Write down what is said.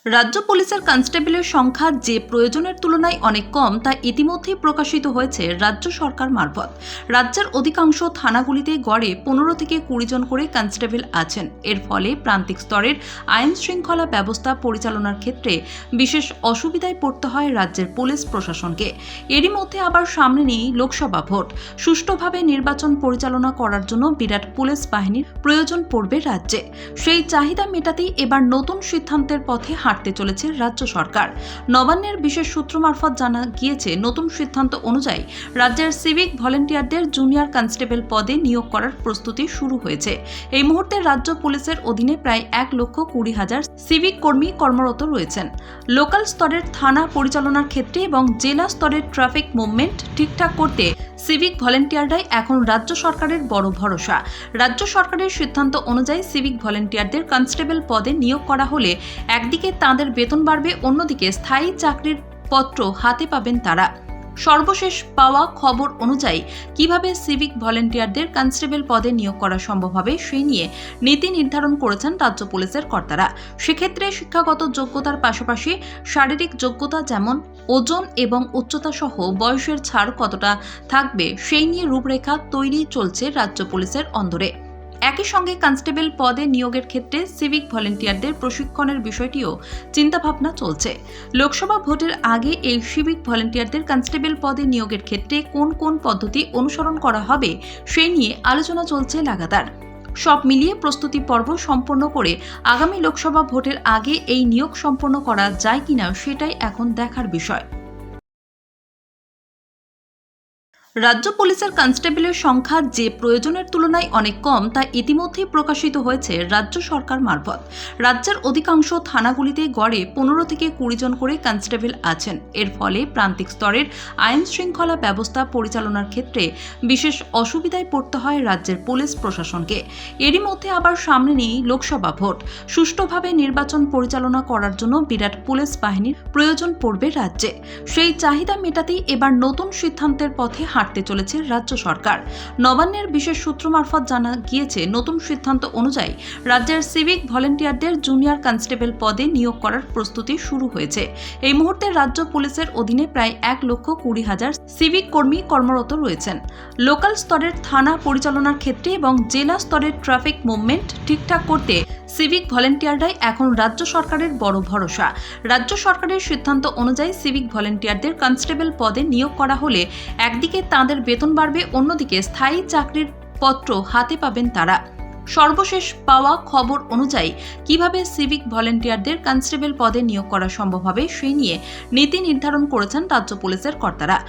রাজ্য পুলিশের কনস্টেবলের সংখ্যা যে প্রয়োজনের তুলনায় অনেক কম তা ইতিমধ্যেই প্রকাশিত হয়েছে রাজ্য সরকার মারফত। রাজ্যের অধিকাংশ থানাগুলিতে গড়ে 15 থেকে 20 জন করে কনস্টেবল আছেন। এর ফলে প্রান্তিক স্তরের আইন শৃঙ্খলা ব্যবস্থা পরিচালনার ক্ষেত্রে বিশেষ অসুবিধায় পড়তে হয় রাজ্যের পুলিশ প্রশাসনকে। এরই মধ্যে আবার সামনে নেই লোকসভা ভোট। সুষ্ঠুভাবে নির্বাচন পরিচালনা করার জন্য বিরাট পুলিশ বাহিনীর প্রয়োজন পড়বে রাজ্যে। সেই চাহিদা মেটাতেই এবার নতুন সিদ্ধান্তের পথে হাঁটতে চলেছে রাজ্য সরকার। নবান্নের বিশেষ সূত্র মারফত জানা গিয়েছে, নতুন সিদ্ধান্ত অনুযায়ী রাজ্যের সিভিক ভলেন্টিয়ারদের জুনিয়র কনস্টেবল পদে নিয়োগ করার প্রস্তুতি শুরু হয়েছে। এই মুহূর্তে রাজ্য পুলিশের অধীনে প্রায় 1,20,000 সিভিক কর্মী কর্মরত রয়েছেন। লোকাল স্তরের থানা পরিচালনার ক্ষেত্রে এবং জেলা স্তরের ট্রাফিক মুভমেন্ট ঠিকঠাক করতে সিভিক ভলেন্টিয়াররাই এখন রাজ্য সরকারের বড় ভরসা। রাজ্য সরকারের সিদ্ধান্ত অনুযায়ী সিভিক ভলেন্টিয়ারদের কনস্টেবল পদে নিয়োগ করা হলে একদিকে তাঁদের বেতন বাড়বে, অন্যদিকে স্থায়ী চাকরির পত্র হাতে পাবেন তারা। সর্বশেষ পাওয়া খবর অনুযায়ী কিভাবে সিভিক ভলেন্টিয়ারদের কনস্টেবল পদে নিয়োগ করা সম্ভব হবে সেই নিয়ে নীতি নির্ধারণ করেছেন রাজ্য পুলিশের কর্তারা। সেক্ষেত্রে শিক্ষাগত যোগ্যতার পাশাপাশি শারীরিক যোগ্যতা যেমন ওজন এবং উচ্চতা সহ বয়সের ছাড় কতটা থাকবে সেই নিয়ে রূপরেখা তৈরি চলছে রাজ্য পুলিশের অন্দরে। একই সঙ্গে কনস্টেবল পদে নিয়োগের ক্ষেত্রে সিভিক ভলেন্টিয়ারদের প্রশিক্ষণের বিষয়টিও চিন্তাভাবনা চলছে। লোকসভা ভোটের আগে এই সিভিক ভলেন্টিয়ারদের কনস্টেবল পদে নিয়োগের ক্ষেত্রে কোন কোন পদ্ধতি অনুসরণ করা হবে সেই নিয়ে আলোচনা চলছে লাগাতার। সব মিলিয়ে প্রস্তুতি পর্ব সম্পন্ন করে আগামী লোকসভা ভোটের আগে এই নিয়োগ সম্পন্ন করা যায় কিনা সেটাই এখন দেখার বিষয়। রাজ্য পুলিশের কনস্টেবলের সংখ্যা যে প্রয়োজনের তুলনায় অনেক কম তা ইতিমধ্যেই প্রকাশিত হয়েছে রাজ্য সরকার মারফত। রাজ্যের অধিকাংশ থানাগুলিতে গড়ে 15 থেকে 20 জন করে কনস্টেবল আছেন। এর ফলে প্রান্তিক স্তরের আইন শৃঙ্খলা ব্যবস্থা পরিচালনার ক্ষেত্রে বিশেষ অসুবিধায় পড়তে হয় রাজ্যের পুলিশ প্রশাসনকে। এরই মধ্যে আবার সামনে নেই লোকসভা ভোট। সুষ্ঠুভাবে নির্বাচন পরিচালনা করার জন্য বিরাট পুলিশ বাহিনীর প্রয়োজন পড়বে রাজ্যে। সেই চাহিদা মেটাতেই এবার নতুন সিদ্ধান্তের পথে হাঁটতে চলেছে রাজ্য সরকার। নবান্নের বিশেষ সূত্র মারফত জানা গিয়েছে, নতুন সিদ্ধান্ত অনুযায়ী রাজ্যের সিভিক ভলেন্টিয়ারদের জুনিয়র কনস্টেবল পদে নিয়োগ করার প্রস্তুতি শুরু হয়েছে। এই মুহূর্তে রাজ্য পুলিশের অধীনে প্রায় 1,20,000 সিভিক কর্মী কর্মরত রয়েছেন। লোকাল স্তরের থানা পরিচালনার ক্ষেত্রে এবং জেলা স্তরের ট্রাফিক মুভমেন্ট ঠিকঠাক করতে সিভিক ভলেন্টিয়াররাই এখন রাজ্য সরকারের বড় ভরসা। রাজ্য সরকারের সিদ্ধান্ত অনুযায়ী সিভিক ভলেন্টিয়ারদের কনস্টেবল পদে নিয়োগ করা হলে একদিকে তাঁদের বেতন বাড়বে, অন্যদিকে স্থায়ী চাকরির পত্র হাতে পাবেন তারা। সর্বশেষ পাওয়া খবর অনুযায়ী কিভাবে সিভিক ভলেন্টিয়ারদের কনস্টেবল পদে নিয়োগ করা সম্ভব হবে সেই নিয়ে নীতি নির্ধারণ করেছেন রাজ্য পুলিশের কর্তারা।